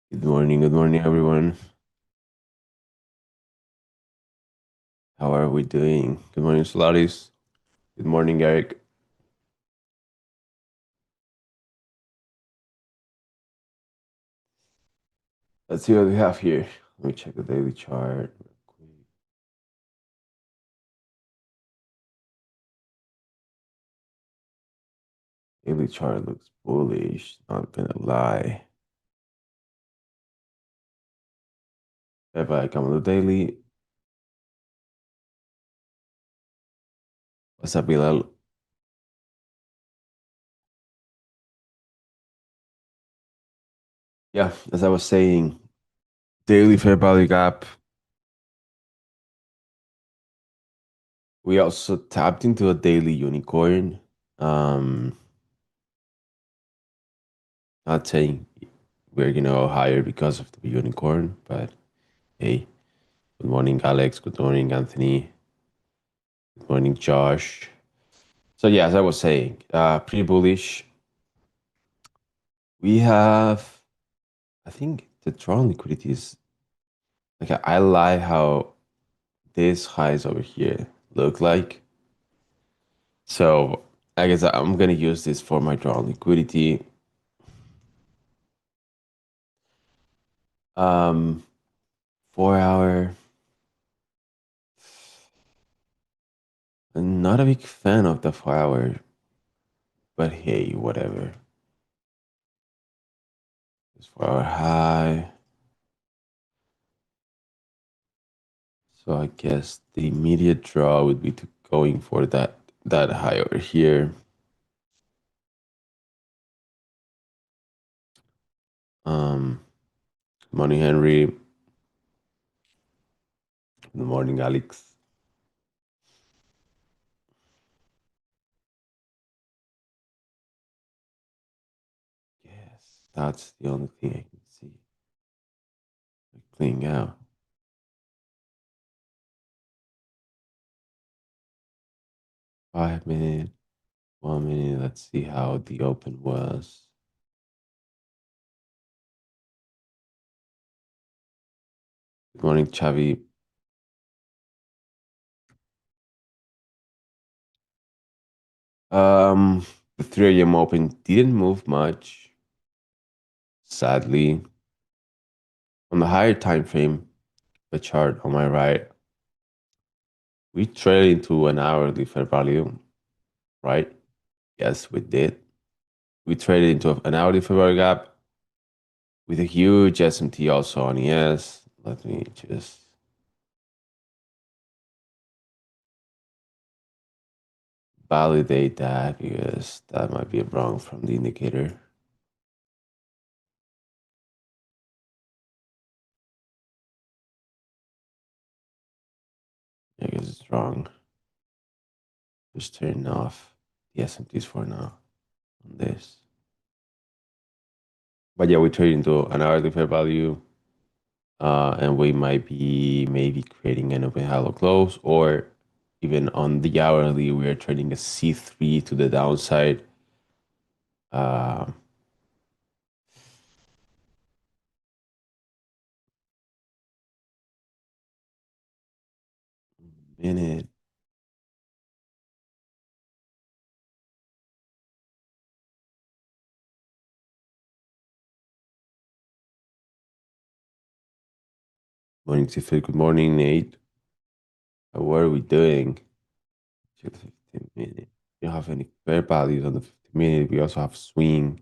Good morning, everyone. How are we doing? Good morning, Solaris. Good morning, Eric. Let's see what we have here. Let me check the daily chart real quick. Daily chart looks bullish, not gonna lie. If I come on the daily, what's up, Bilal? Yeah, as I was saying, daily fair value gap. We also tapped into a daily unicorn. Um, Not saying we're gonna go higher because of the unicorn, but hey, good morning, Alex. Good morning, Anthony. Good morning, Josh. So yeah, as I was saying, pretty bullish. We have, I think the draw on liquidity is like I like how this highs over here look like. So I guess I'm gonna use this for my draw on liquidity. Um, 4 hour. I'm not a big fan of the 4 hour, but hey, whatever. This 4 hour high. So I guess the immediate draw would be to going for that high over here. Um, Money Henry. Good morning, Alex. Yes, that's the only thing I can see. Cleaning out. 5 minute, 1 minute. Let's see how the open was. Good morning, Chavi. The 3 a.m. open didn't move much, sadly. On the higher time frame, the chart on my right, we traded into an hourly fair value, right? Yes, we did. We traded into an hourly fair value gap with a huge SMT also on ES. Let me just validate that because that might be wrong from the indicator. I guess it's wrong. Just turn off the SMTs for now on this. But yeah, we trade into an hourly fair value, and we might be maybe creating an open hollow close, or even on the hourly, we are trading a C3 to the downside. Uh, Minute. Morning, Tiffany. Good morning, Nate. How are we doing? Check the 15 minute. We don't have any fair values on the 15 minute. We also have swing.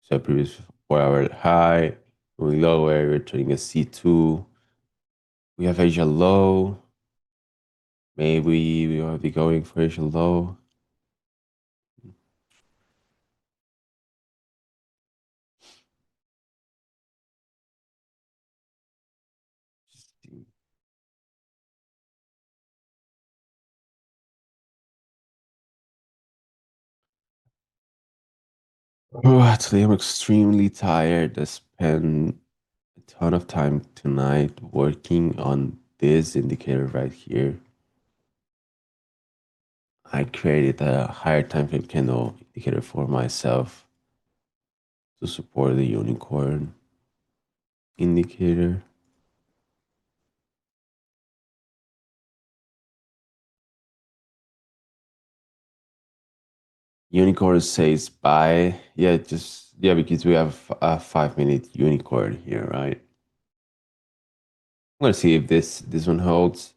So previous 4 hour high. Going lower, we're trading a C2. We have Asia low. Maybe we might be going for Asia low. Oh, today I'm extremely tired. I spent a ton of time tonight working on this indicator right here. I created a higher time frame candle indicator for myself to support the unicorn. indicator. Unicorn says buy. Yeah, just yeah, because we have a 5 minute unicorn here, right? I'm gonna see if this one holds.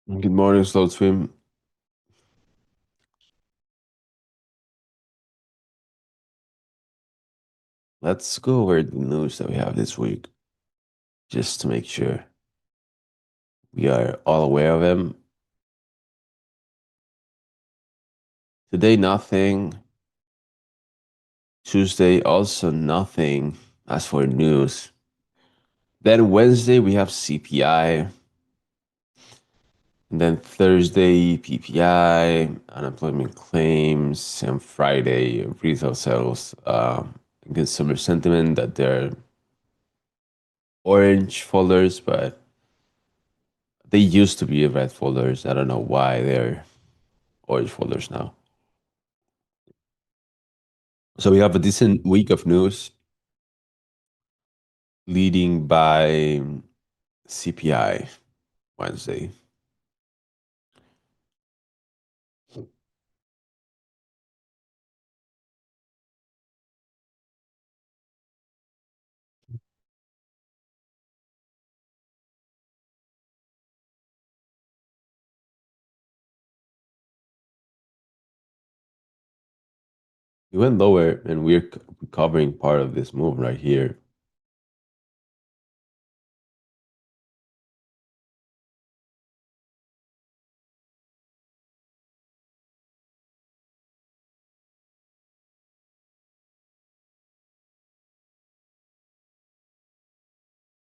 Good morning, Slow Swim. Let's go over the news that we have this week, just to make sure we are all aware of them. Today, nothing. Tuesday, also nothing as for news. Then Wednesday, we have CPI. And then Thursday, PPI, unemployment claims, and Friday, retail sales, consumer sentiment that they're orange folders, but they used to be red folders. I don't know why they're orange folders now. So we have a decent week of news leading by CPI Wednesday. We went lower and we're covering part of this move right here.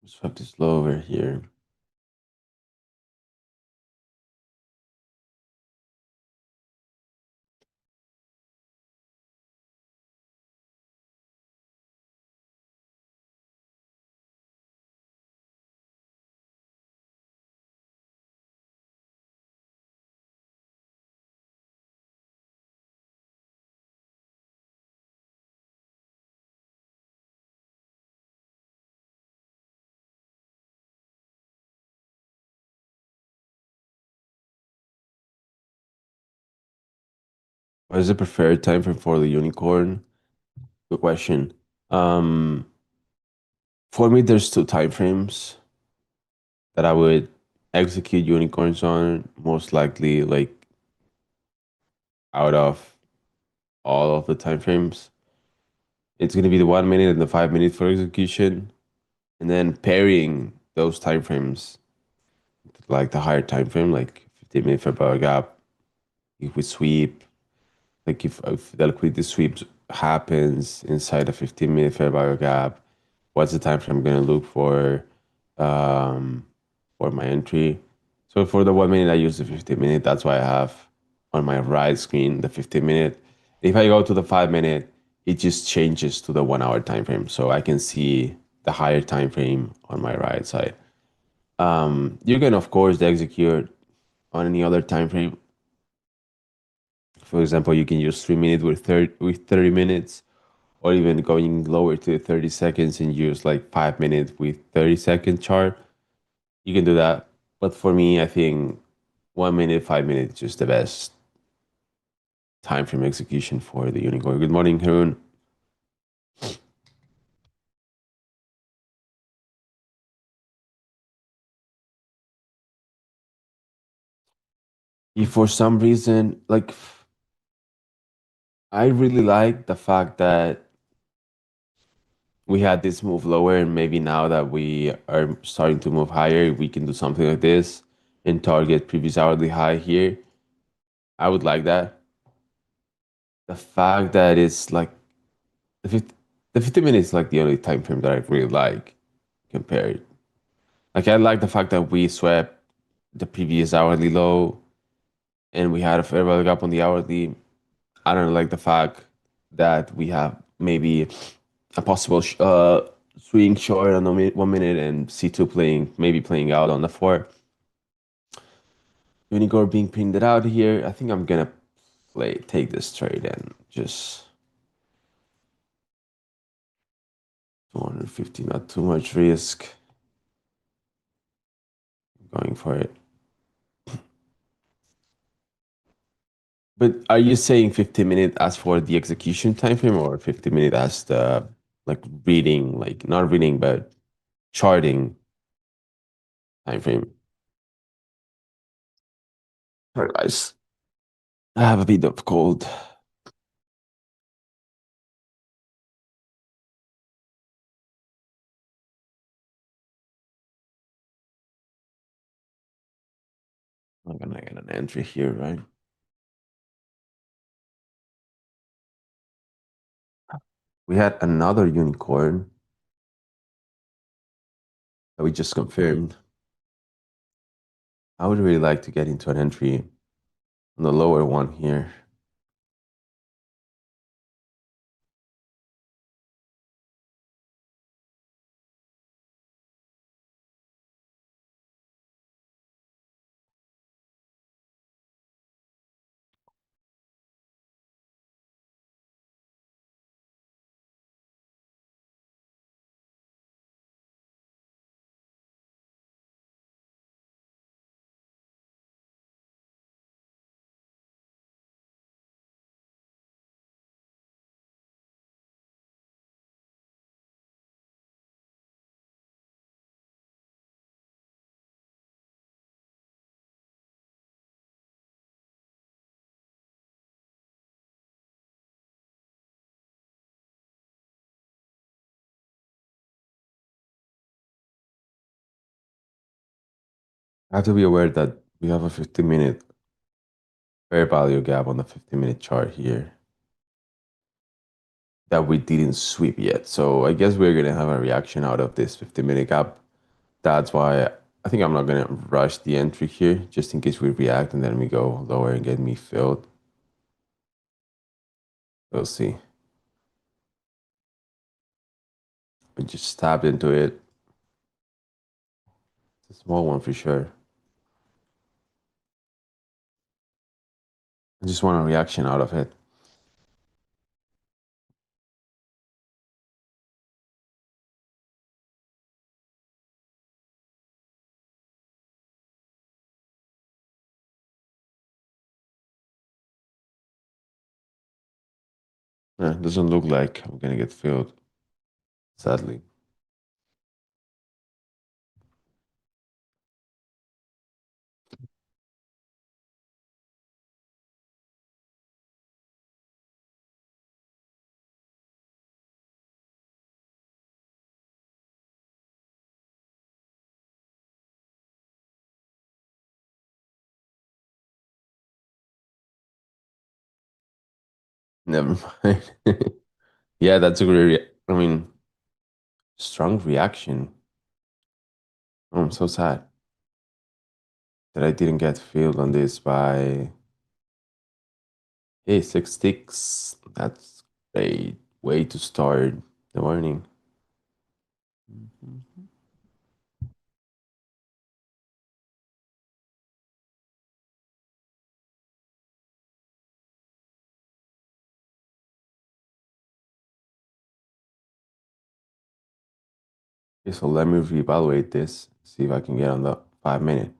Swap this lower here. What is the preferred time frame for the unicorn? Good question. Um, for me, there's two time frames that I would execute unicorns on, most likely like out of all of the time frames. It's gonna be the 1 minute and the 5 minute for execution, and then pairing those time frames, like the higher time frame, like 15 minute fair value gap. If we sweep, like if the liquidity sweep happens inside a 15 minute fair value gap, what's the time frame I'm gonna look um, for my entry? So for the 1 minute, I use the 15 minute. That's why I have on my right screen the 15 minute. If I go to the 5 minute, it just changes to the 1 hour time frame, so I can see the higher time frame on my right side. You can of course execute on any other time frame. For example, you can use 3 minutes with 30 minutes, or even going lower to 30 seconds and use like 5 minutes with 30-second chart. You can do that. But for me, I think 1 minute, 5 minutes is just the best time frame execution for the unicorn. Good morning, Harun. If for some reason, like I really like the fact that we had this move lower, and maybe now that we are starting to move higher, we can do something like this and target previous hourly high here. I would like that. The fact that it's like the 50, the 50 minutes is like the only time frame that I really like compared. Like I like the fact that we swept the previous hourly low and we had a fair value gap on the hourly. I don't like the fact that we have maybe a possible swing short on the 1 minute and C2 playing, maybe playing out on the four. Unigor being pinged out here. I think I'm gonna take this trade and just 250, not too much risk. Going for it. But are you saying 15 minute as for the execution time frame or 15 minute as the like reading, like not reading but charting time frame? Sorry guys. I have a bit of cold. I'm gonna get an entry here, right? We had another unicorn that we just confirmed. I would really like to get into an entry on the lower one here. I have to be aware that we have a 15-minute fair value gap on the 15-minute chart here that we didn't sweep yet. So I guess we're gonna have a reaction out of this 15-minute gap. That's why I think I'm not gonna rush the entry here, just in case we react and then we go lower and get me filled. We'll see. We just tapped into it. It's a small one for sure. I just want a reaction out of it. Yeah, it doesn't look like I'm gonna get filled, sadly. Never mind. Yeah, that's a great. I mean, strong reaction. Oh, I'm so sad that I didn't get filled on this by hey 6 ticks. That's a way to start the morning. Okay, so let me reevaluate this. See if I can get on the 5 minute.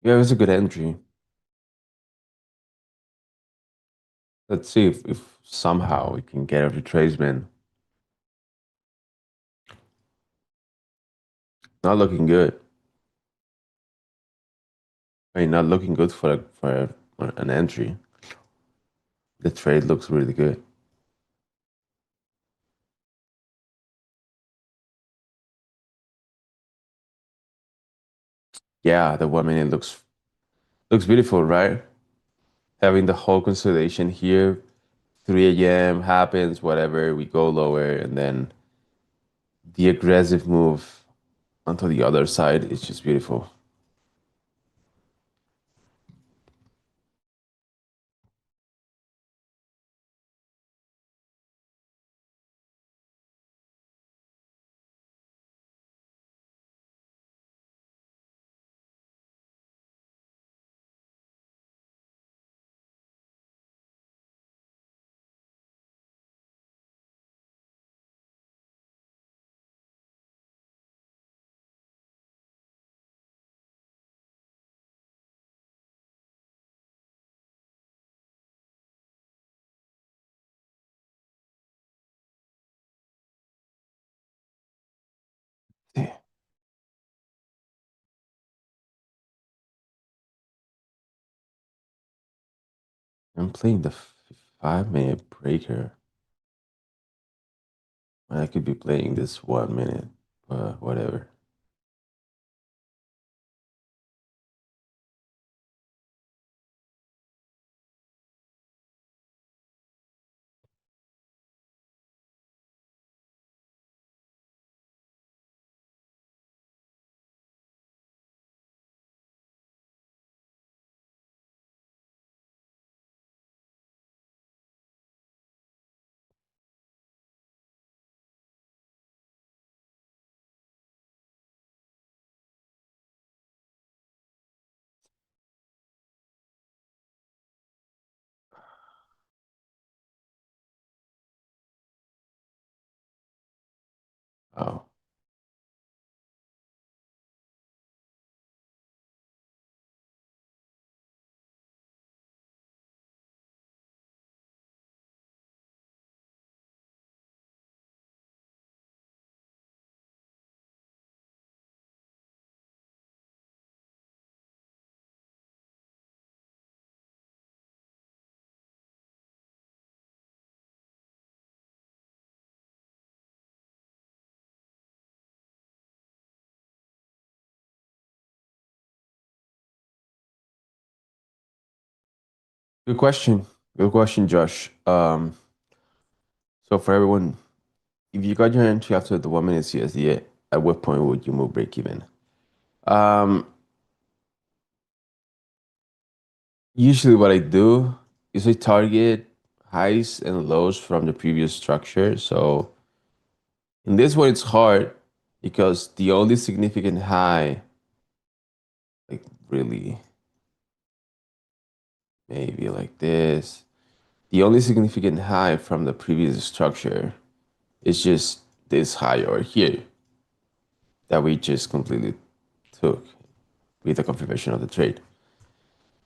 Yeah, it was a good entry. Let's see if somehow we can get a retracement. Not looking good. I mean, not looking good for an entry. The trade looks really good. Yeah, the 1 minute looks beautiful, right? Having the whole constellation here, 3 a.m. happens, whatever, we go lower, and then the aggressive move onto the other side is just beautiful. Yeah, I'm playing the 5 minute breaker. I could be playing this 1 minute, but whatever. Oh, good question. Good question, Josh. So for everyone, if you got your entry after the 1 minute CSD, at what point would you move break even? Um, Usually what I do is I target highs and lows from the previous structure. So in this one, it's hard because the only significant high, like really, maybe like this, the only significant high from the previous structure is just this high over here that we just completely took with the confirmation of the trade.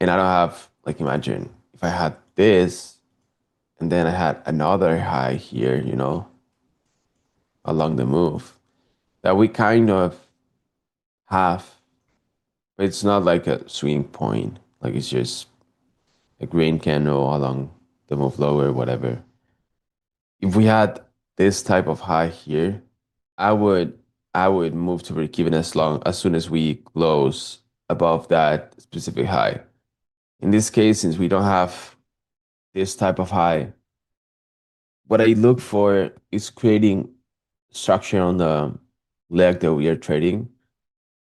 And I don't have, like, imagine if I had this and then I had another high here, along the move that we kind of have, but it's not like a swing point. Like it's just a green candle along the move lower, whatever. If we had this type of high here, I would I would move to break even as soon as we close above that specific high. In this case, since we don't have this type of high, what I look for is creating structure on the leg that we are trading.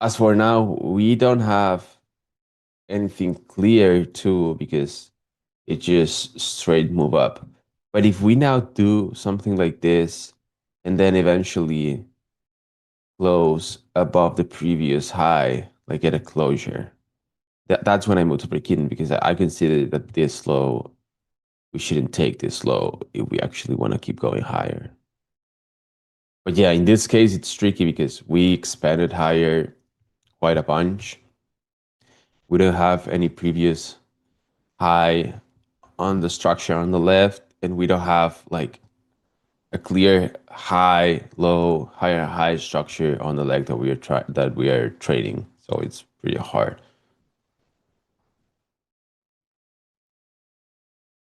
As for now, we don't have anything clear too because it just straight move up. But if we now do something like this and then eventually close above the previous high, like at a closure, that's when I move to break even because I consider that this low, we shouldn't take this low if we actually want to keep going higher. But yeah, in this case, it's tricky because we expanded higher quite a bunch. We don't have any previous high on the structure on the left, and we don't have like a clear high, low, higher, high structure on the leg that we are trading. So it's pretty hard.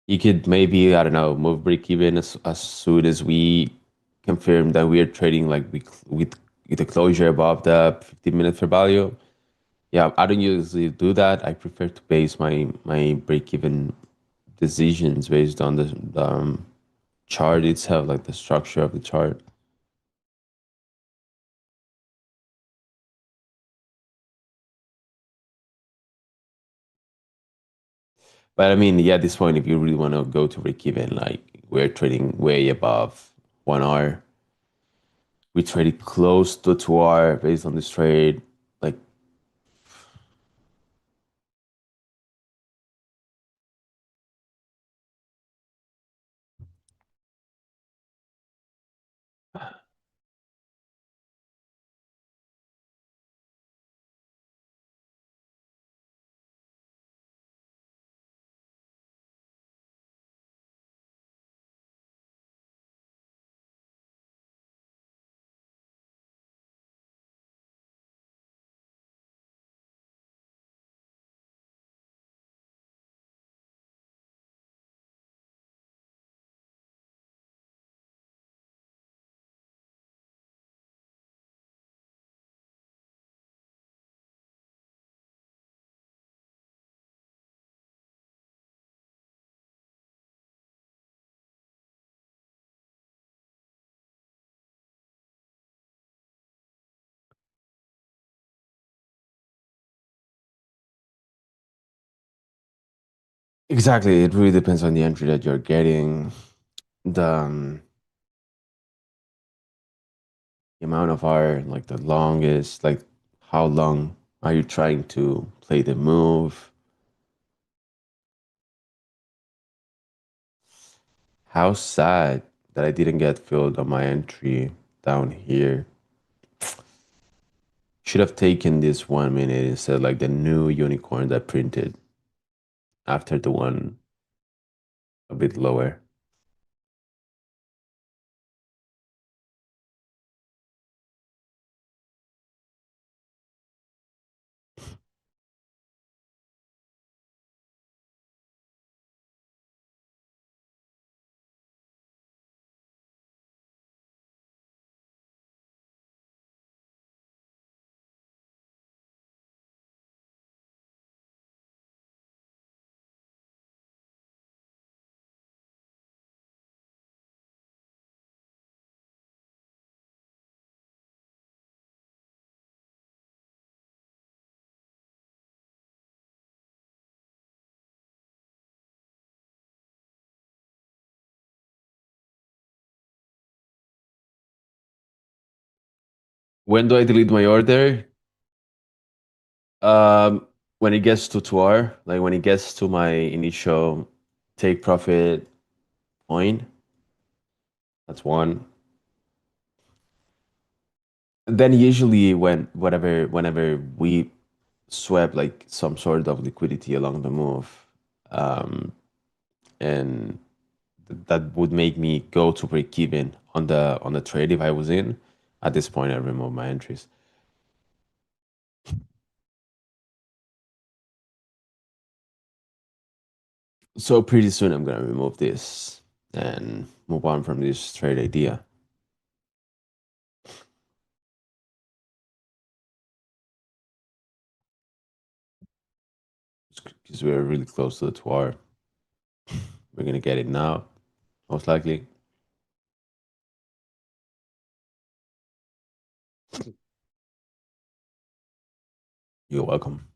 You could maybe, I don't know, move break even as soon as we confirm that we are trading like with the closure above the 15 minute fair value. Yeah, I don't usually do that. I prefer to base my break even decisions based on the chart itself, like the structure of the chart. But I mean, yeah, at this point, if you really want to go to break even, like we're trading way above 1 hour. We traded close to 2 hour based on this trade. Like, exactly. It really depends on the entry that you're getting, the amount of hour, like the longest, like how long are you trying to play the move? How sad that I didn't get filled on my entry down here. Should have taken this 1 minute instead, like the new unicorn that printed after the one a bit lower. When do I delete my order? Um, when it gets to 2 hour, like when it gets to my initial take profit point, that's one. Then usually whenever we swap like some sort of liquidity along the move, um, and that would make me go to break even on the trade if I was in. At this point, I remove my entries. So pretty soon, I'm gonna remove this and move on from this trade idea because we're really close to the 2 hour. We're gonna get it now, most likely. You're welcome.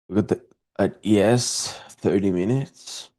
Look at ES 30 minutes.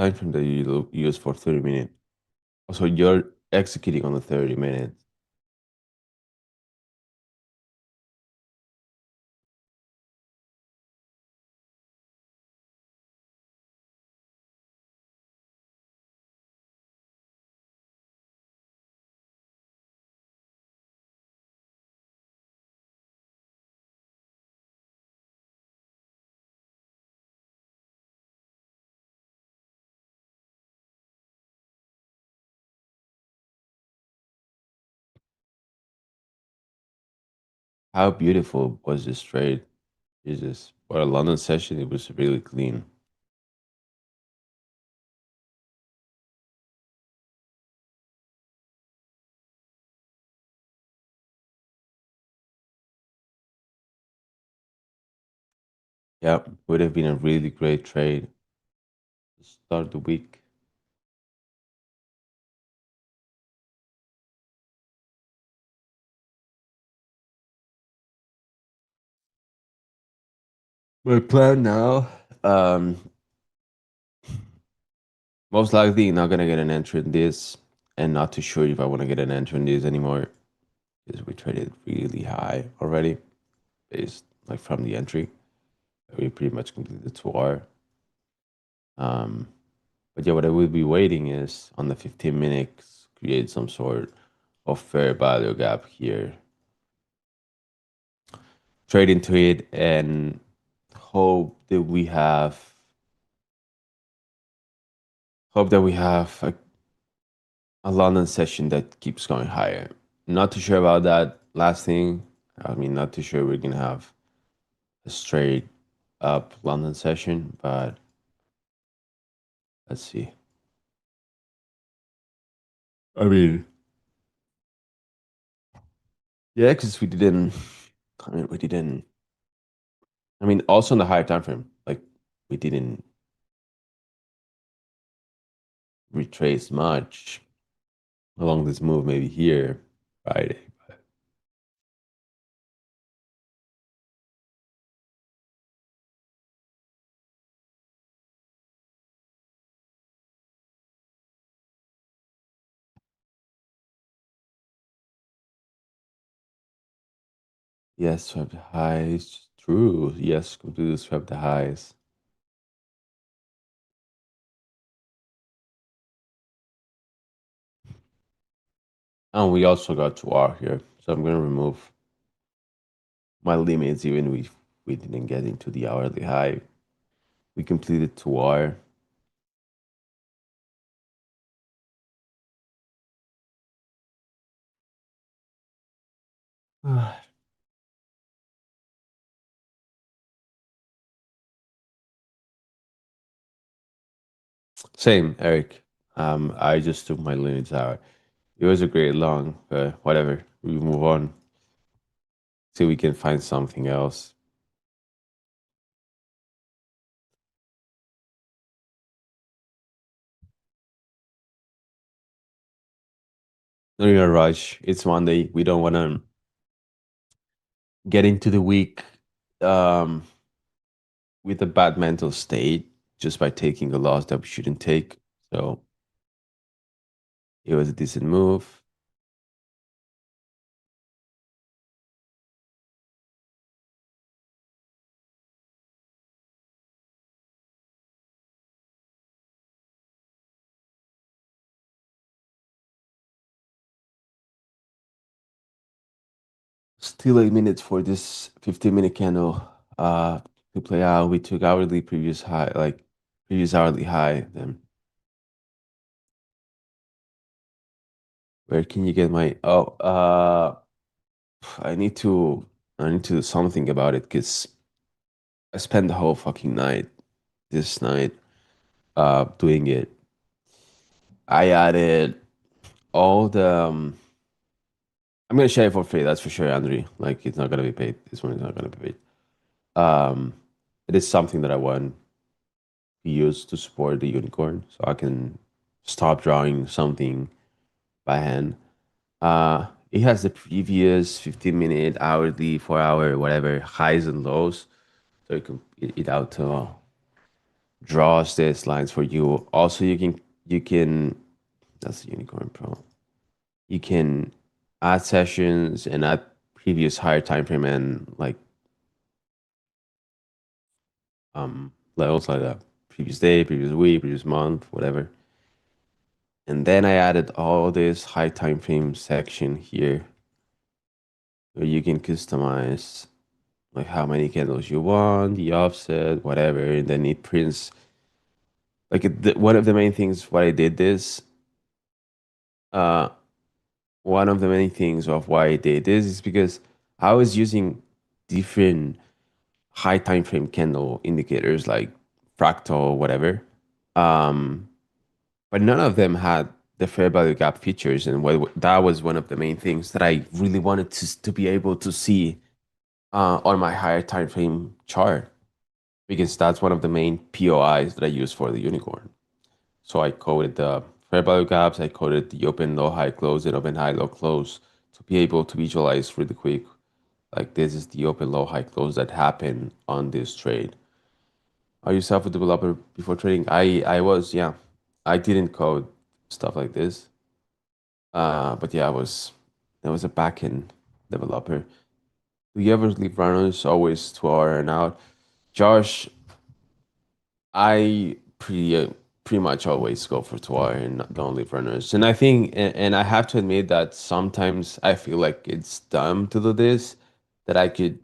time frame that you use for 30 minutes. So you're executing on the 30 minutes. How beautiful was this trade? Jesus. For a London session, it was really clean. Yeah, would have been a really great trade to start the week. My plan now, um, most likely not gonna get an entry in this, and not too sure if I want to get an entry in this anymore because we traded really high already, based like from the entry. We pretty much completed the 2R. Um, but yeah, what I will be waiting is on the 15 minutes, create some sort of fair value gap here, trade into it, and hope that we have a London session that keeps going higher. Not too sure about that last thing. I mean, not too sure we're gonna have a straight up London session, but let's see. I mean, yeah, because we didn't. I mean, we didn't. I mean, also in the higher time frame, like we didn't retrace much along this move. Maybe here, Friday. Yes, swept the highs. True. Yes, completely swept the highs. And we also got to R here, so I'm gonna remove my limits, even if we didn't get into the hourly high. We completed 2R. Same, Eric. I just took my limits out. It was a great long, but whatever. We move on till we can find something else. No need to rush. It's Monday. We don't want to get into the week um, with a bad mental state just by taking a loss that we shouldn't take. So it was a decent move. Still 8 minutes for this 15-minute candle to play out. We took hourly previous high, like previous hourly high. Then where can you get my? I need to I need to do something about it because I spent the whole fucking night this night doing it. I added all the I'm gonna share it for free, that's for sure, Andre. Like it's not gonna be paid. This one is not gonna be paid. Um it is something that I want to use to support the unicorn so I can stop drawing something by hand. It has the previous 15-minute, hourly, 4 hour, whatever, highs and lows. So you can it out to draws these lines for you. Also, you can that's the Unicorn Pro. You can add sessions and add previous higher time frame and levels like that. Previous day, previous week, previous month, whatever. And then I added all this high time frame section here where you can customize like how many candles you want, the offset, whatever, and then it prints one of the main things why I did this. Uh, one of the many things of why I did this is because I was using different high time frame candle indicators like fractal, whatever. Um, but none of them had the fair value gap features, and that was one of the main things that I really wanted to be able to see on my higher time frame chart because that's one of the main POIs that I use for the unicorn. So I coded the fair value gaps, I coded the open low high close and open high low close to be able to visualize really quick. Like this is the open low high close that happened on this trade. Are you self a developer before trading? I was, yeah. I didn't code stuff like this. But yeah, I was a backend developer. Do you ever leave runners always 2 hour and out? Josh, I pretty much always go for 2 hour and don't leave runners. And I think and I have to admit that sometimes I feel like it's dumb to do this, that I could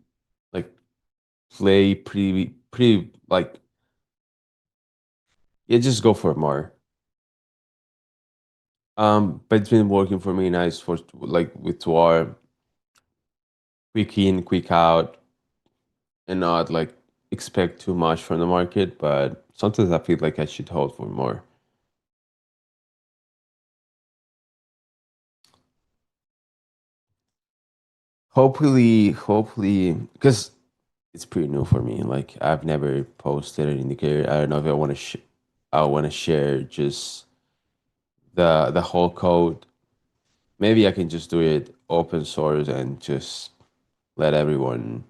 like play pretty like yeah, just go for more. But it's been working for me nice for like with 2 hour, quick in, quick out, and not like expect too much from the market. But sometimes I feel like I should hold for more. Hopefully, because it's pretty new for me. Like I've never posted an indicator. I don't know if I want to share just the whole code. Maybe I can just do it open source and just let everyone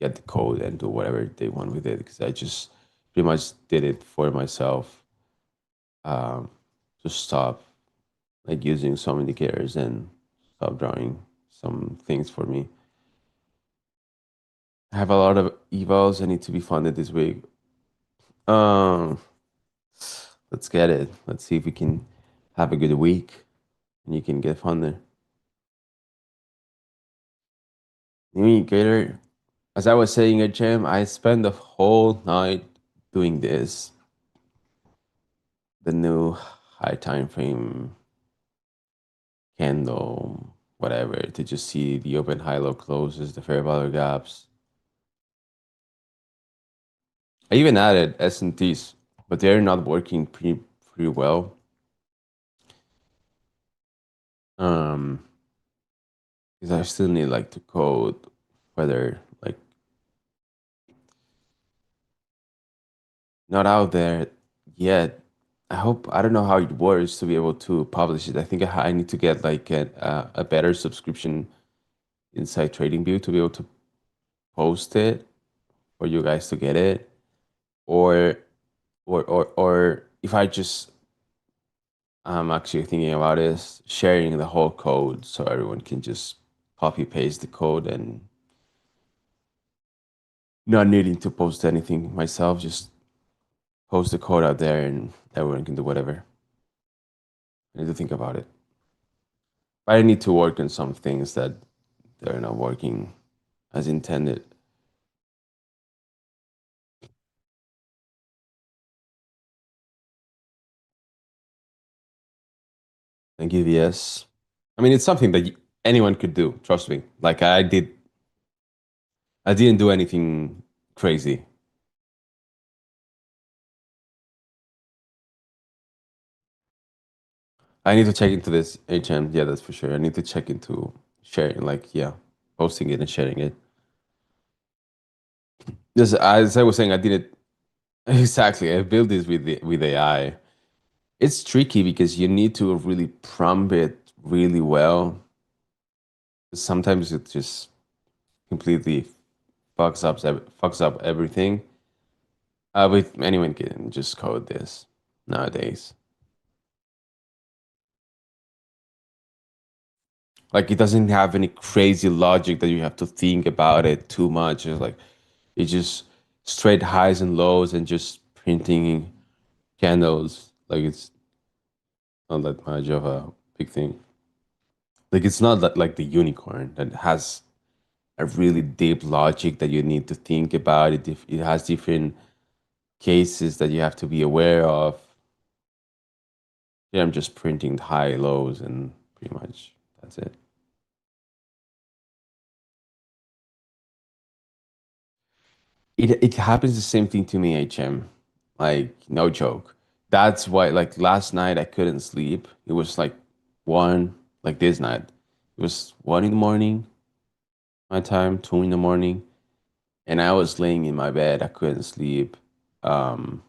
get the code and do whatever they want with it. Because I just pretty much did it for myself um, to stop like using some indicators and stop drawing some things for me. I have a lot of evals I need to be funded this week. Um, let's get it. Let's see if we can have a good week and you can get funded. Me, Gator, as I was saying at gym, I spent the whole night doing this. The new high time frame candle, whatever, to just see the open high low closes, the fair value gaps. I even added S&Ts, but they're not working pretty well. Um, because I still need like to code whether like not out there yet. I don't know how it works to be able to publish it. I think I need to get like a better subscription inside TradingView to be able to post it for you guys to get it, or or if I just I'm actually thinking about is sharing the whole code so everyone can just copy paste the code and not needing to post anything myself. Just post the code out there and everyone can do whatever. I need to think about it. But I need to work on some things that they're not working as intended. And GVS. I mean, it's something that anyone could do. Trust me. Like I didn't do anything crazy. I need to check into this HM. Yeah, that's for sure. I need to check into sharing, like, yeah, posting it and sharing it. Just as I was saying, I didn't exactly. I built this with AI. It's tricky because you need to really prompt it really well. Sometimes it just completely fucks up everything. With anyone can just code this nowadays. Like it doesn't have any crazy logic that you have to think about it too much. It's just straight highs and lows and just printing candles. Like it's not that much of a big thing. Like it's not that like the unicorn that has a really deep logic that you need to think about. It has different cases that you have to be aware of. Yeah, I'm just printing high lows and pretty much that's it. It happens the same thing to me, HM. Like no joke. That's why like last night I couldn't sleep. It was like one like this night. It was 1 in the morning my time, 2 in the morning, and I was laying in my bed. I couldn't sleep. Um,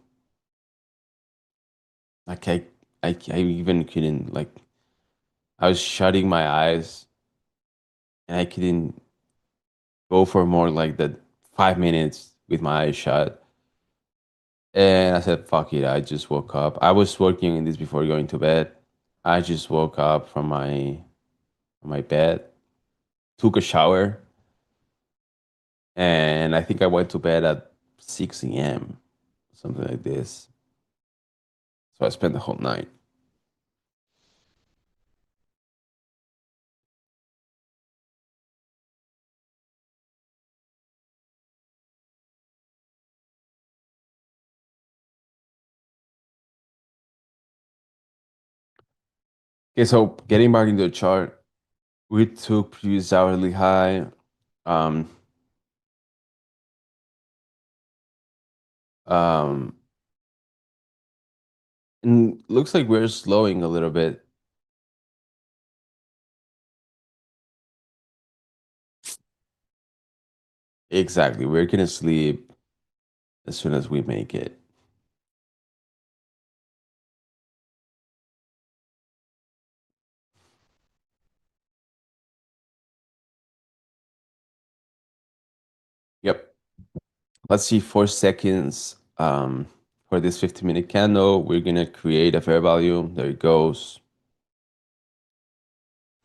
like I even couldn't like I was shutting my eyes and I couldn't go for more like the 5 minutes with my eyes shut. And I said, fuck it. I just woke up. I was working on this before going to bed. I just woke up from my bed, took a shower, and I think I went to bed at 6 a.m., something like this. So I spent the whole night. Okay, so getting back into the chart, we took previous hourly high. Um, um, and looks like we're slowing a little bit. Exactly. We're gonna sleep as soon as we make it. Yep. Let's see, 4 seconds for this 50-minute candle. We're gonna create a fair value. There it goes.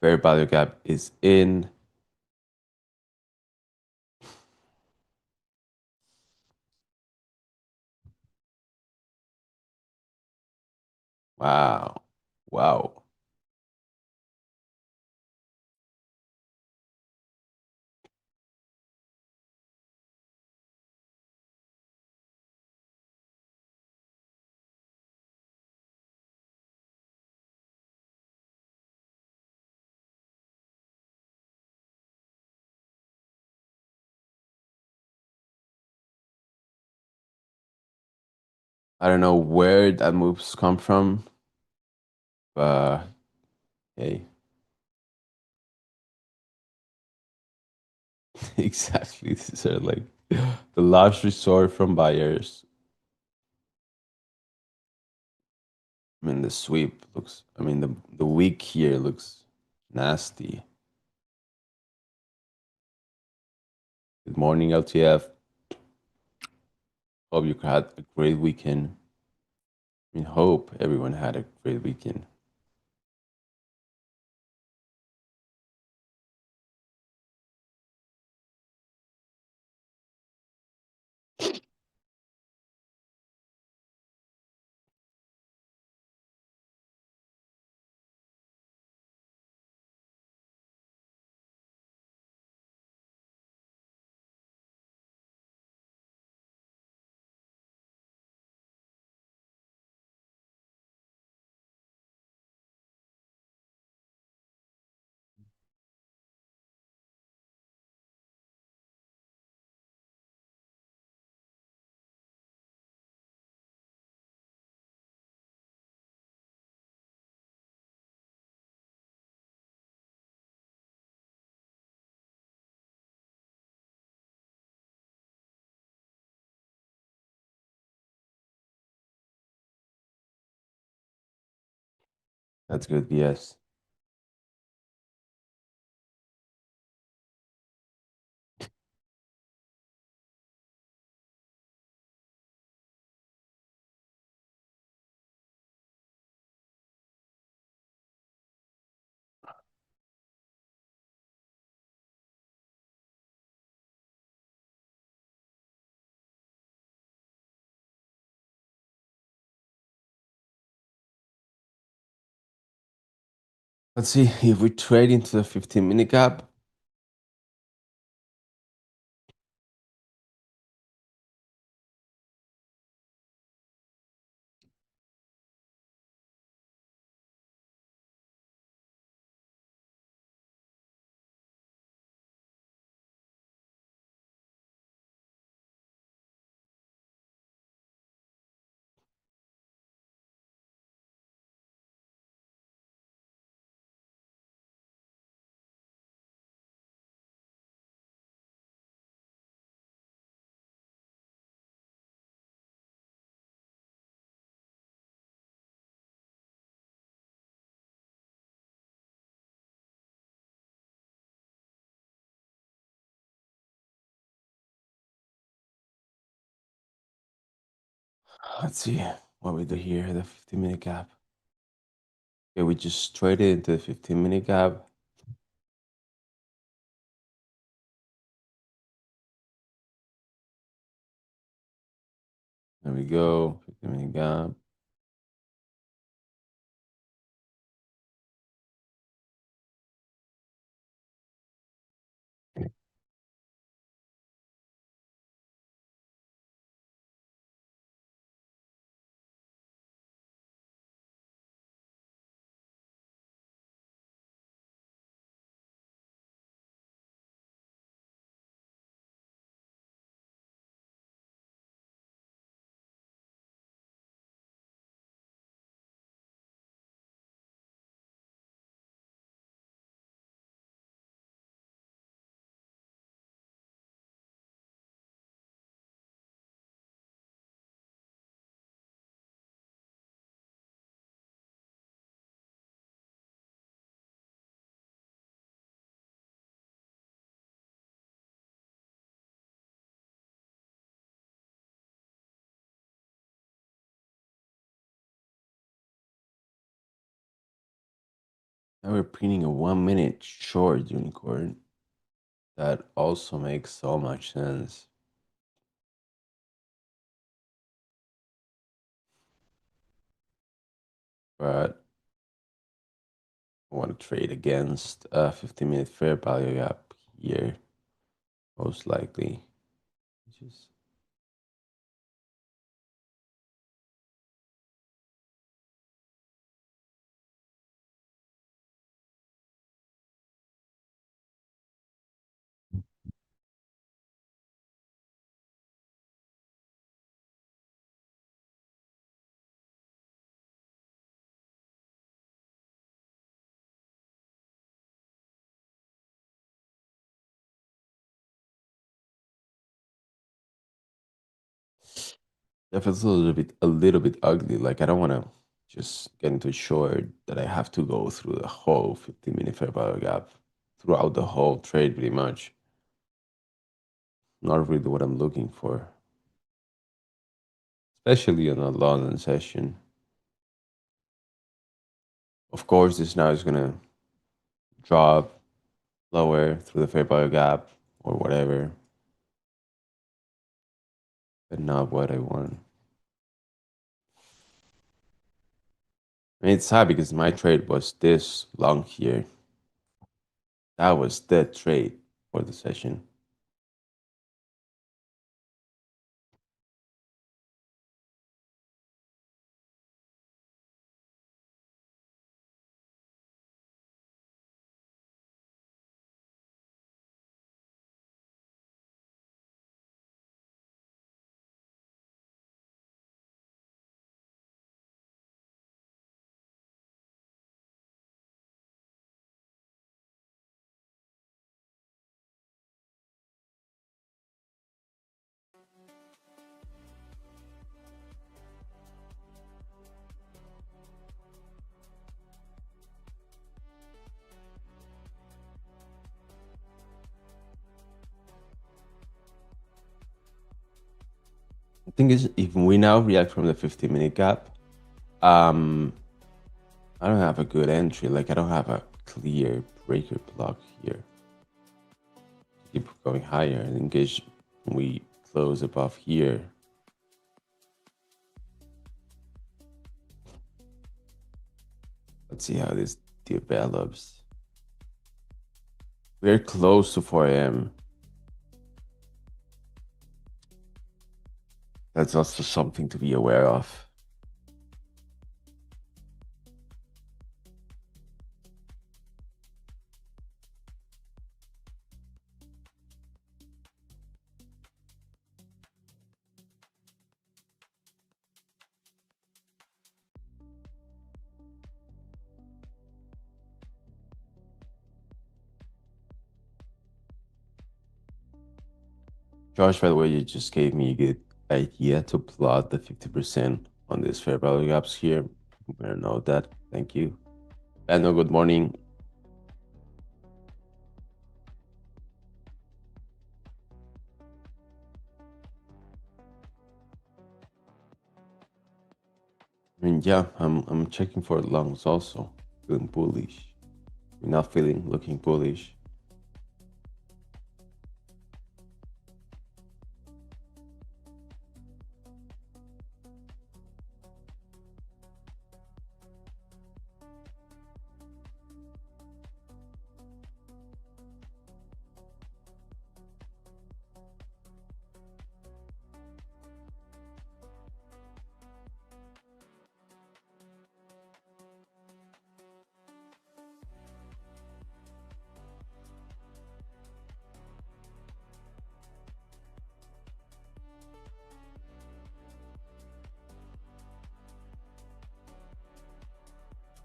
Fair value gap is in. Wow. Wow. I don't know where that moves come from, but hey, exactly. These are like the last resort from buyers. I mean, the sweep looks, I mean, the week here looks nasty. Good morning, LTF. Hope you had a great weekend. I mean, hope everyone had a great weekend. That's good. Yes. Let's see if we trade into the 15-minute gap. Let's see what we do here, the 15-minute gap. Okay, we just traded into the 15-minute gap. There we go, 15-minute gap. Now we're printing a 1-minute short unicorn. That also makes so much sense. But I want to trade against a 15-minute fair value gap here, most likely. Just that feels a little bit ugly. Like I don't want to just get into short that I have to go through the whole 15-minute fair value gap throughout the whole trade, pretty much. Not really what I'm looking for, especially on a London session. Of course, this now is gonna drop lower through the fair value gap or whatever, but not what I want. I mean, it's sad because my trade was this long here. That was the trade for the session. The thing is, if we now react from the 15-minute gap, um, I don't have a good entry. Like I don't have a clear breaker block here. Keep going higher in case we close above here. Let's see how this develops. We're close to 4 a.m. That's also something to be aware of. Josh, by the way, you just gave me a good idea to plot the 50% on these fair value gaps here. I'm gonna note that. Thank you. Hello, good morning. I mean, yeah, I'm checking for longs also. Feeling bullish. Not feeling, looking bullish.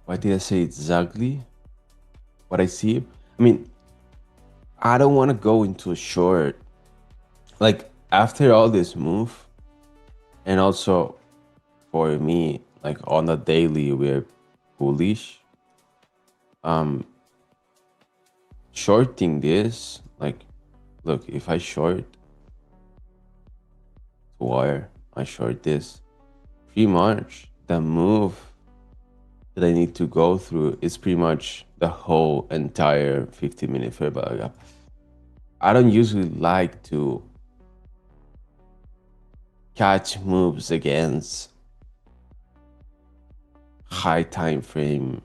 Why did I say exactly what I see? I mean, I don't want to go into a short. Like, after all this move, and also for me, like on the daily, we're bullish. Shorting this, like, look, if I short wire, I short this, pretty much the move that I need to go through is pretty much the whole entire 50-minute fair value gap. I don't usually like to catch moves against high time frame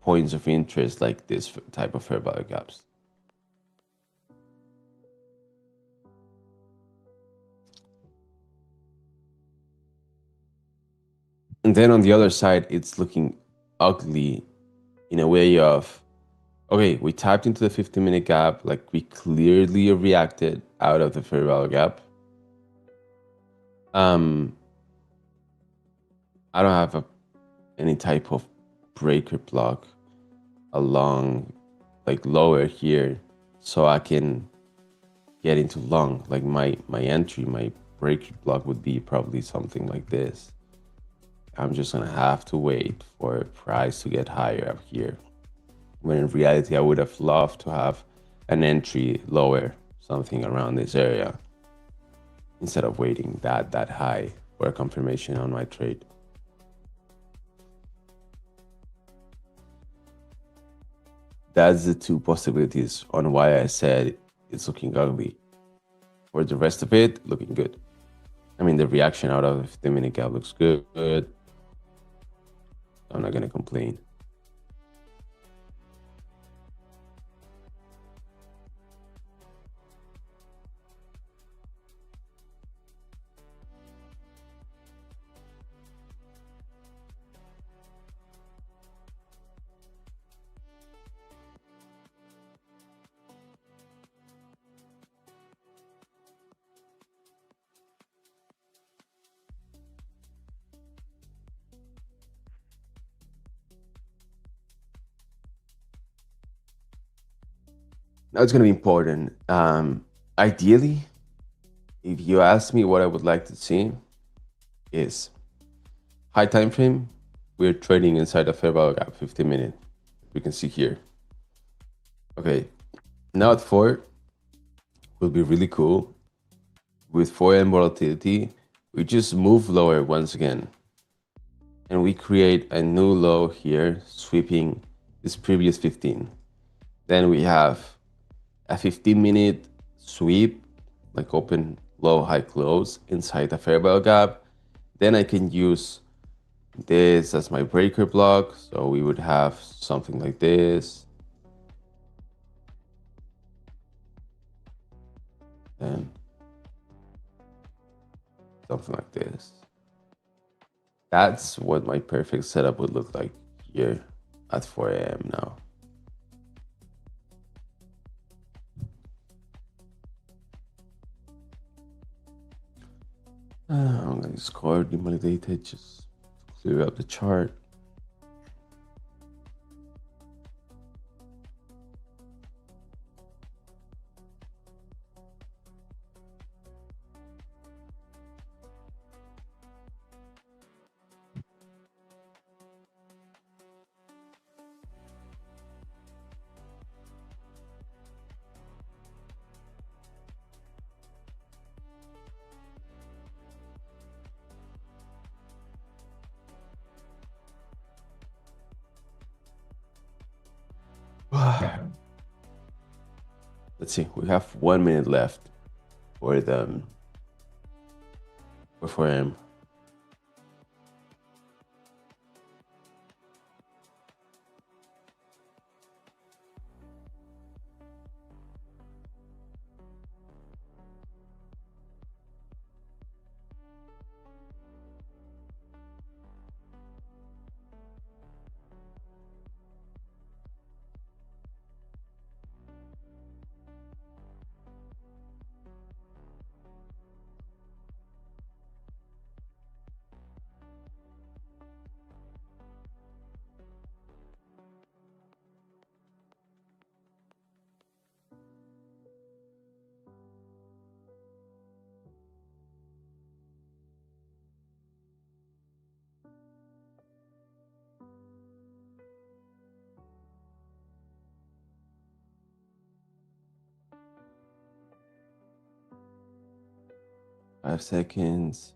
points of interest like this type of fair value gaps. And then on the other side, it's looking ugly in a way of, okay, we tapped into the 50-minute gap, like we clearly reacted out of the fair value gap. I don't have any type of breaker block along, like lower here, so I can get into long. Like my entry, my breaker block would be probably something like this. I'm just gonna have to wait for price to get higher up here. When in reality, I would have loved to have an entry lower, something around this area, instead of waiting that high for a confirmation on my trade. That's the two possibilities on why I said it's looking ugly. For the rest of it, looking good. I mean, the reaction out of the 50-minute gap looks good. I'm not gonna complain. Now it's gonna be important. Ideally, if you ask me what I would like to see, is high time frame. We're trading inside a fair value gap, 50-minute. We can see here. Okay, now at 4 will be really cool. With 4M volatility, we just move lower once again. And we create a new low here, sweeping this previous 15. Then we have a 15-minute sweep, like open, low, high, close inside the fair value gap. Then I can use this as my breaker block. So we would have something like this. And something like this. That's what my perfect setup would look like here at 4 a.m. now. I'm going to discard invalidated, just clear up the chart. Let's see, we have 1 minute left for the for 4 a.m. Five seconds.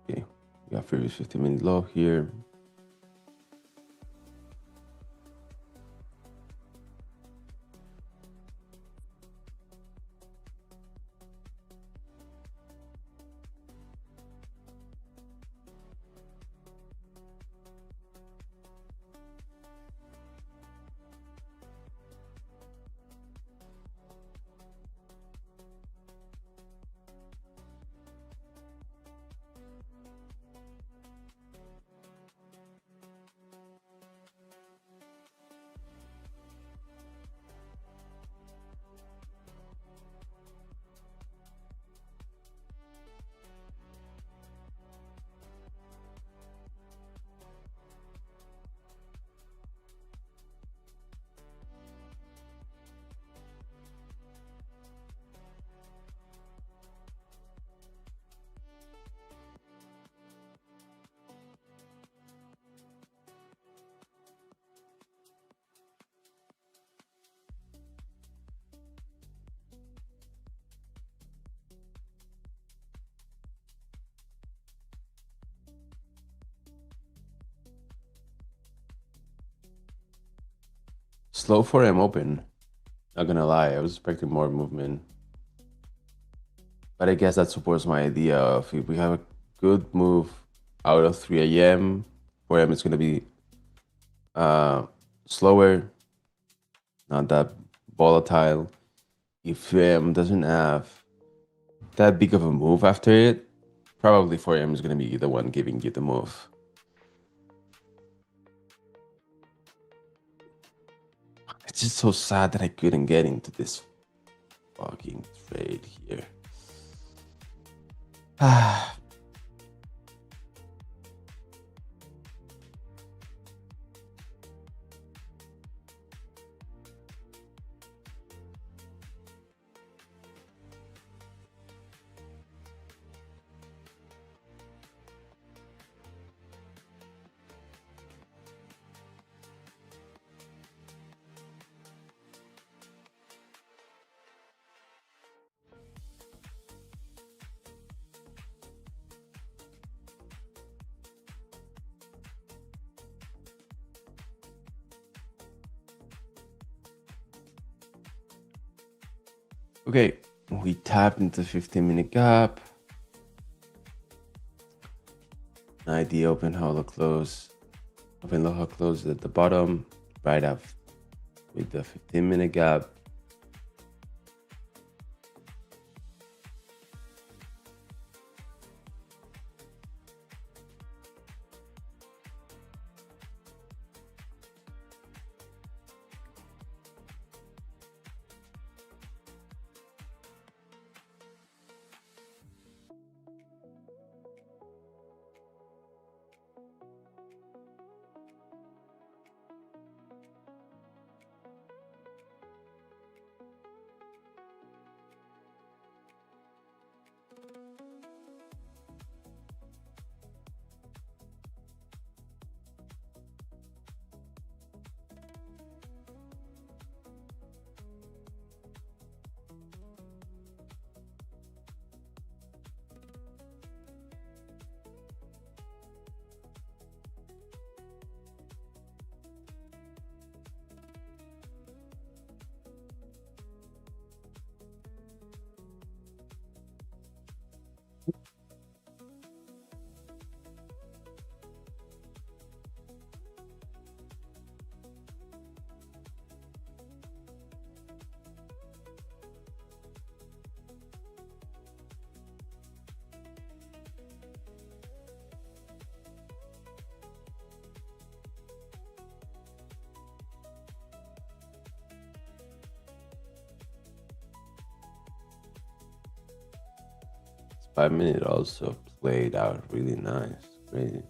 Okay, we have previous 15-minute low here. Slow 4 a.m. open. Not gonna lie, I was expecting more movement. But I guess that supports my idea of if we have a good move out of 3 a.m., 4 a.m. is gonna be slower, not that volatile. If 3 a.m. doesn't have that big of a move after it, probably 4 a.m. is gonna be the one giving you the move. It's just so sad that I couldn't get into this fucking trade here. Okay, We tapped into 15-minute gap. ID open hollow close. Open hollow close at the bottom, right up with the 15-minute gap. This 5-minute also played out really nice. Really.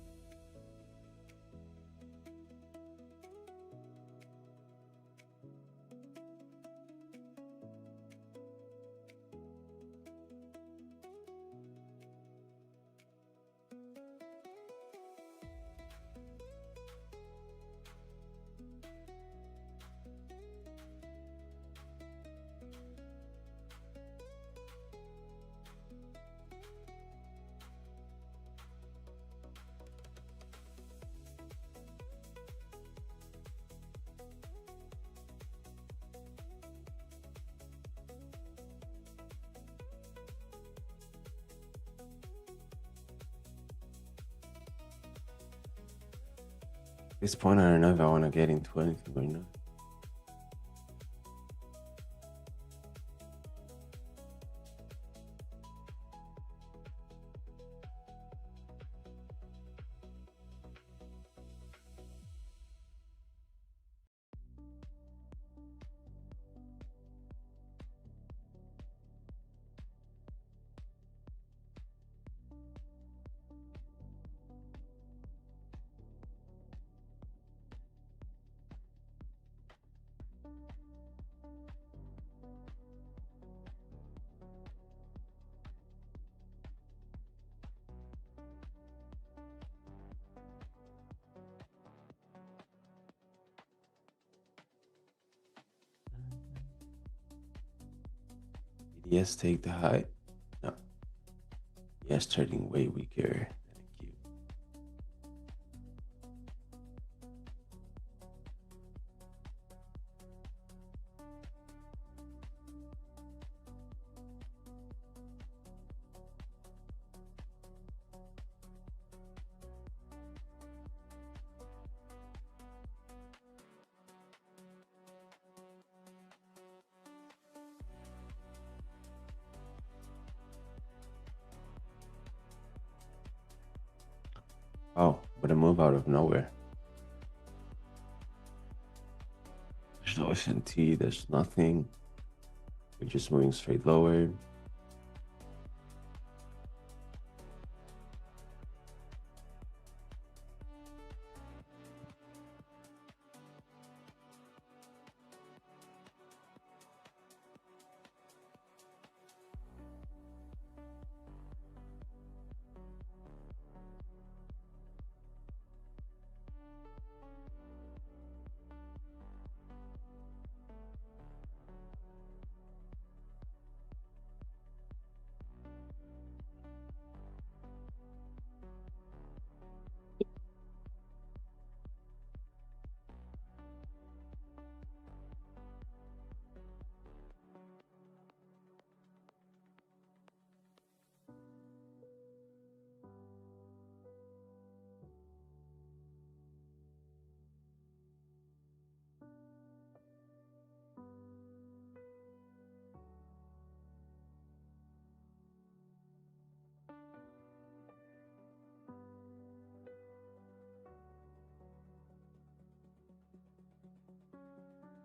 At this point, I don't know if I want to get into anything right now. Yes, take the high. No. Yes, trading way weaker than a Q. Oh, what a move out of nowhere. There's no S&T, there's nothing. We're just moving straight lower.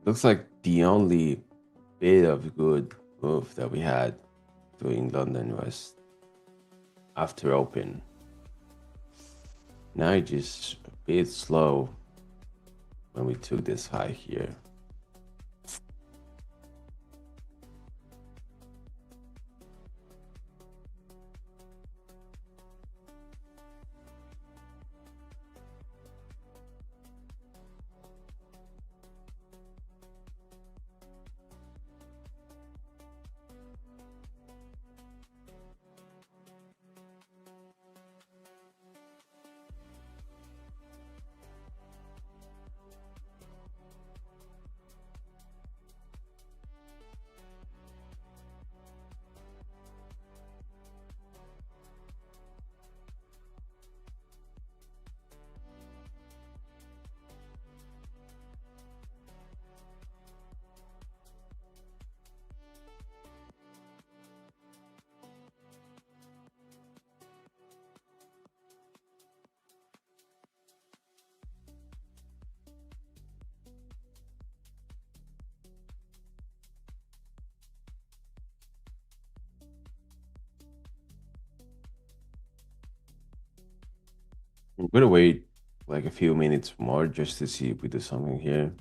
Looks like the only bit of good move that we had doing London was after open. Now it's just a bit slow when we took this high here. I'm gonna wait like a few minutes more just to see if we do something here.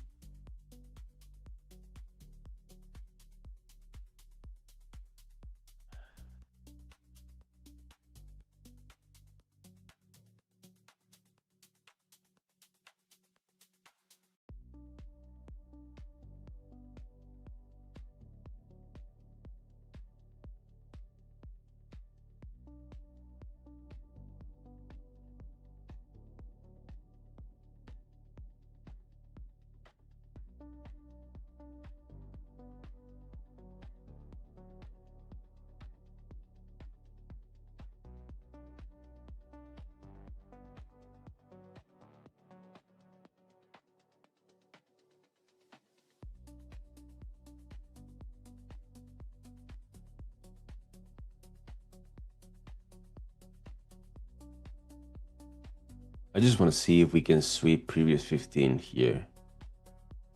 I just want to see if we can sweep previous 15 here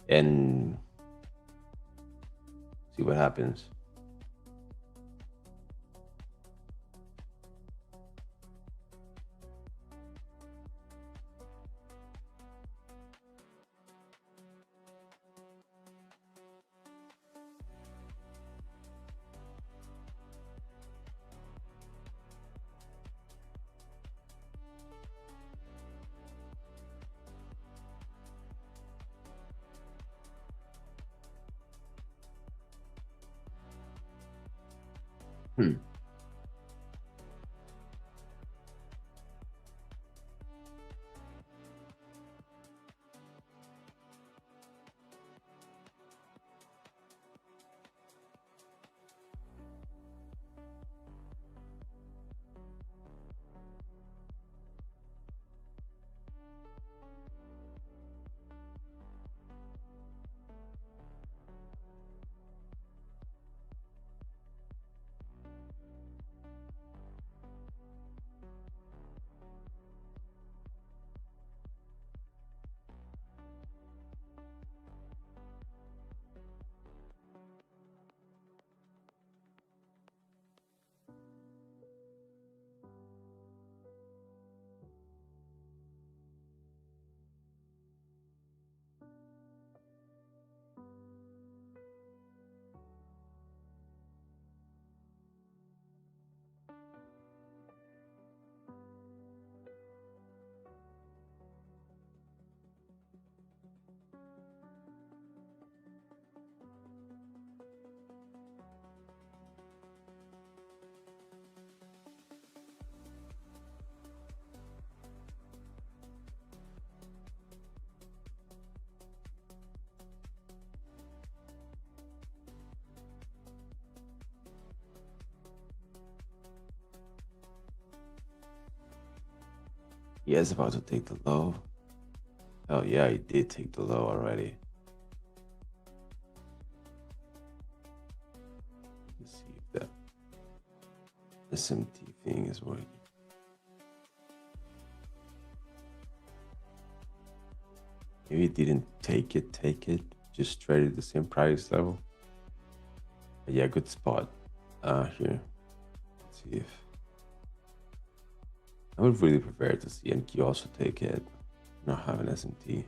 and see what happens. Hmm. He is about to take the low. Oh yeah, he did take the low already. Let's see if that SMT thing is working. Maybe it didn't take it, just traded the same price level. But yeah, good spot here. Let's see if I would really prefer to see NQ also take it, not have an SMT.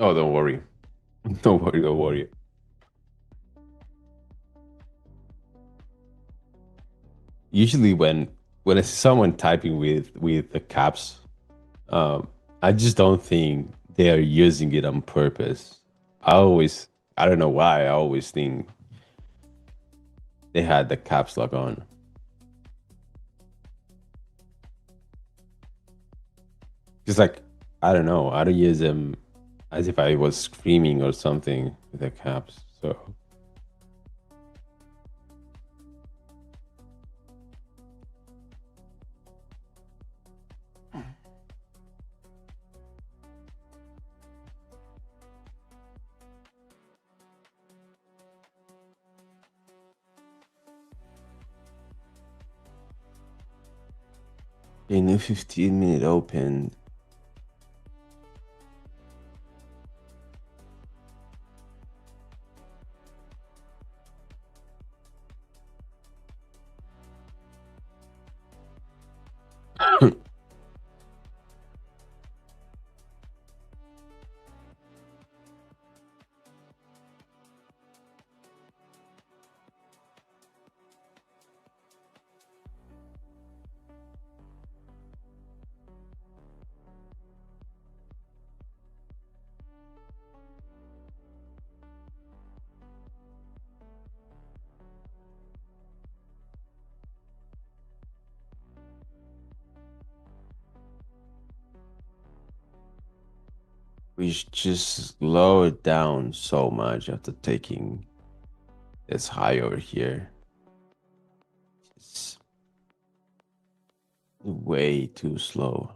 Oh, don't worry. Don't worry, don't worry. Usually when I see someone typing with the caps, um, I just don't think they are using it on purpose. I always, I don't know why, I always think they had the caps lock on. Just like, I don't know, I don't use them as if I was screaming or something with the caps. So a new 15-minute open. We just slow it down so much after taking this high over here. It's way too slow.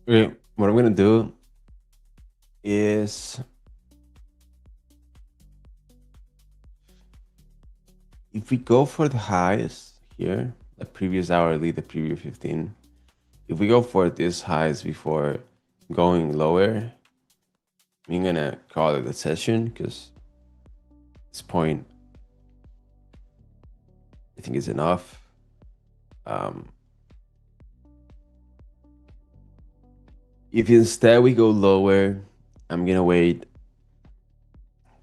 Okay, what I'm gonna do is if we go for the highs here, the previous hourly, the previous 15, if we go for these highs before going lower, I'm gonna call it a session because this point I think is enough. If instead we go lower, I'm gonna wait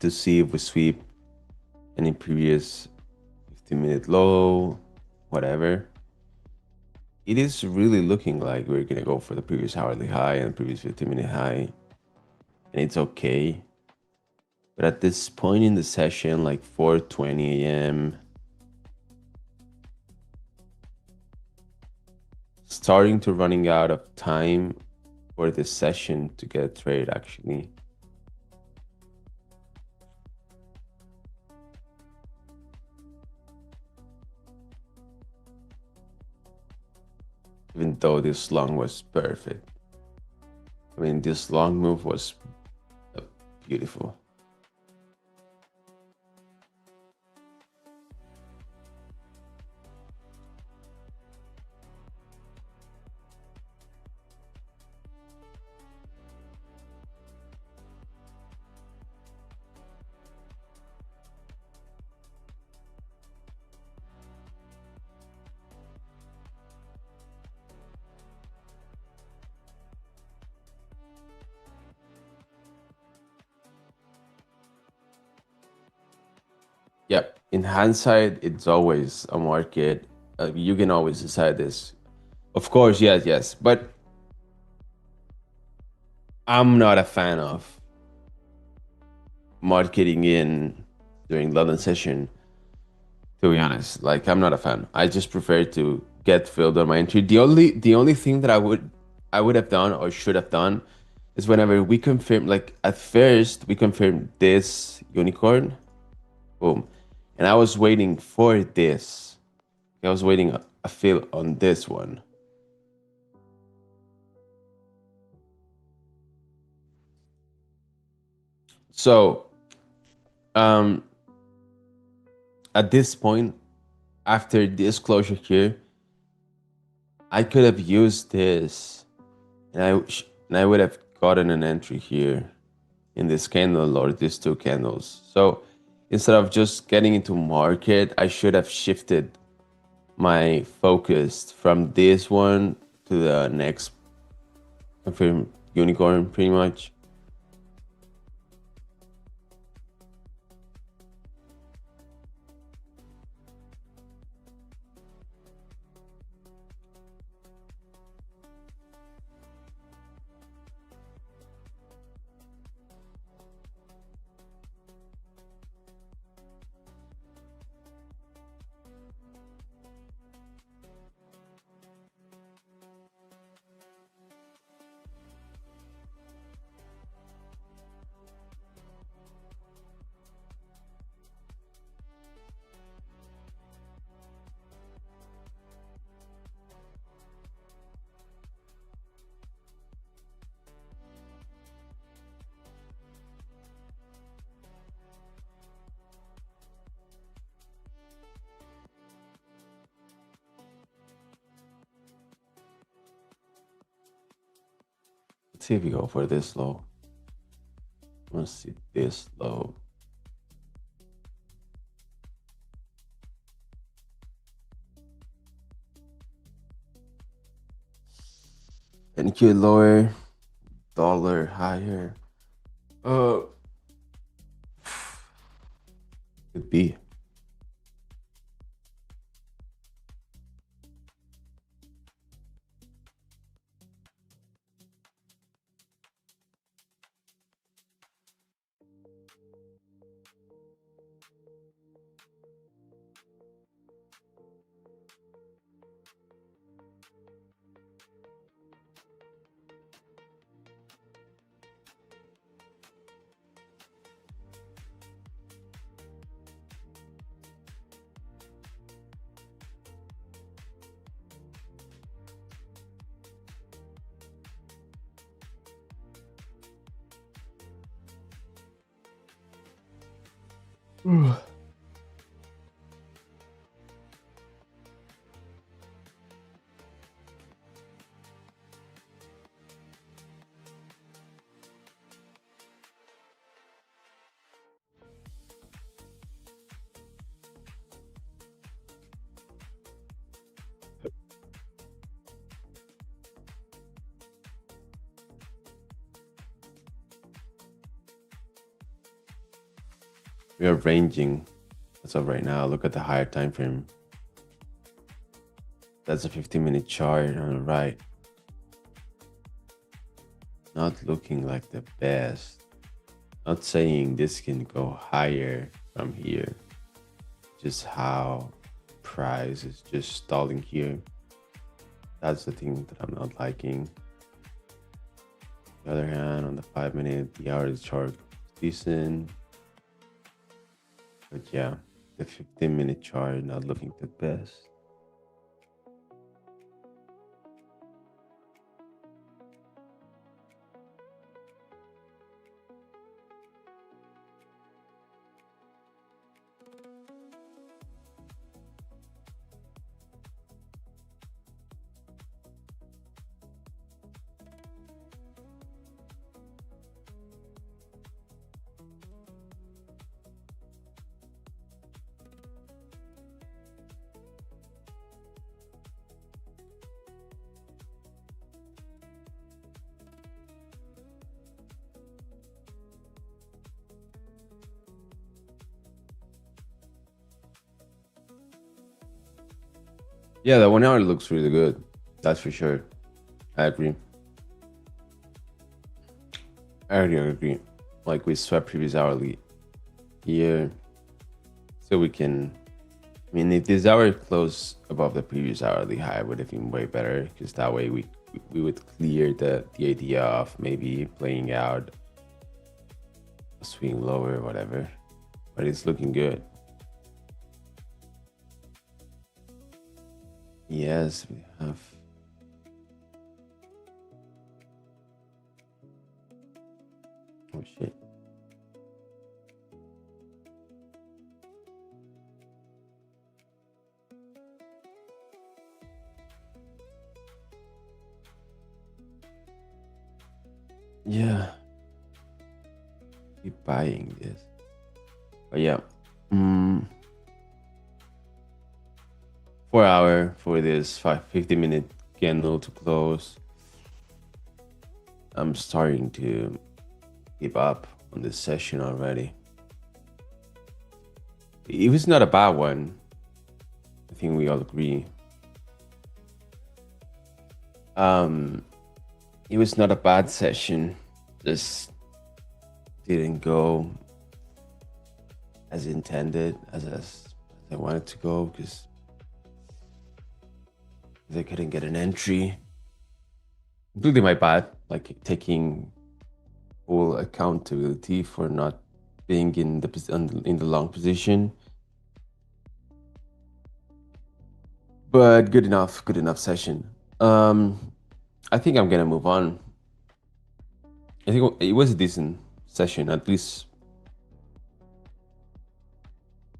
to see if we sweep any previous 15-minute low, whatever. It is really looking like we're gonna go for the previous hourly high and the previous 15-minute high, and it's okay. But at this point in the session, like 4:20 a.m., starting to running out of time for this session to get a trade actually. Even though this long was perfect. I mean, this long move was beautiful. Yep. In hindsight, it's always a market. You can always decide this. Of course, yes. But I'm not a fan of marketing in during London session, to be honest. Like, I'm not a fan. I just prefer to get filled on my entry. The only thing that I would have done or should have done is whenever we confirm, like at first we confirmed this unicorn, boom, and I was waiting for this. I was waiting a fill on this one. So, at this point, after this closure here, I could have used this, and I would have gotten an entry here in this candle or these two candles. So instead of just getting into market, I should have shifted my focus from this one to the next confirmed unicorn, pretty much. Let's see if we go for this low. Let's see this low. NQ lower, dollar higher. Could be. We are ranging as of right now. Look at the higher time frame. That's a 15-minute chart on the right. Not looking like the best. Not saying this can go higher from here. Just how price is just stalling here. That's the thing that I'm not liking. On the other hand, on the 5-minute, the hourly chart is decent. But yeah, the 15-minute chart not looking the best. Yeah, the 1 hour looks really good. That's for sure. I agree. I agree. Like we swept previous hourly here. So we can, I mean, if this hour closed above the previous hourly high, would have been way better because that way we would clear the idea of maybe playing out a swing lower or whatever. But it's looking good. Yes, we have. Oh shit. Yeah. Keep buying this. But yeah. 4 hour for this 50-minute candle to close. I'm starting to give up on this session already. It was not a bad one. I think we all agree. It was not a bad session. Just didn't go as intended, as I wanted to go, because I couldn't get an entry. Completely my bad, like taking full accountability for not being in the long position. But good enough session. I think I'm gonna move on. I think it was a decent session, at least.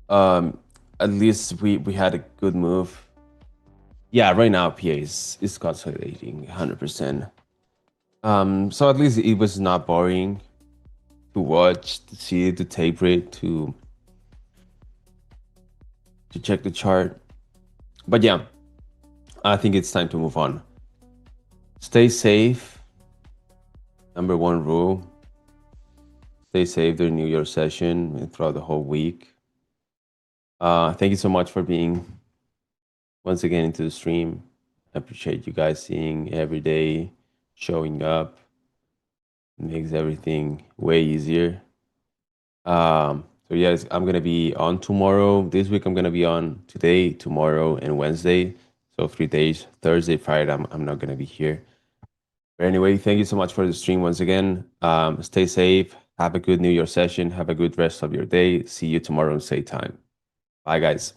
At least we had a good move. Yeah, right now PA is consolidating 100%. So at least it was not boring to watch, to see, to tape it, to check the chart. But yeah, I think it's time to move on. Stay safe. Number one rule. Stay safe during New Year's session and throughout the whole week. Thank you so much for being once again into the stream. I appreciate you guys seeing every day, showing up. It makes everything way easier. So yes, I'm gonna be on tomorrow. This week I'm gonna be on today, tomorrow, and Wednesday. So 3 days. Thursday, Friday, I'm not gonna be here. But anyway, thank you so much for the stream once again. Stay safe. Have a good New Year session. Have a good rest of your day. See you tomorrow, same time. Bye, guys.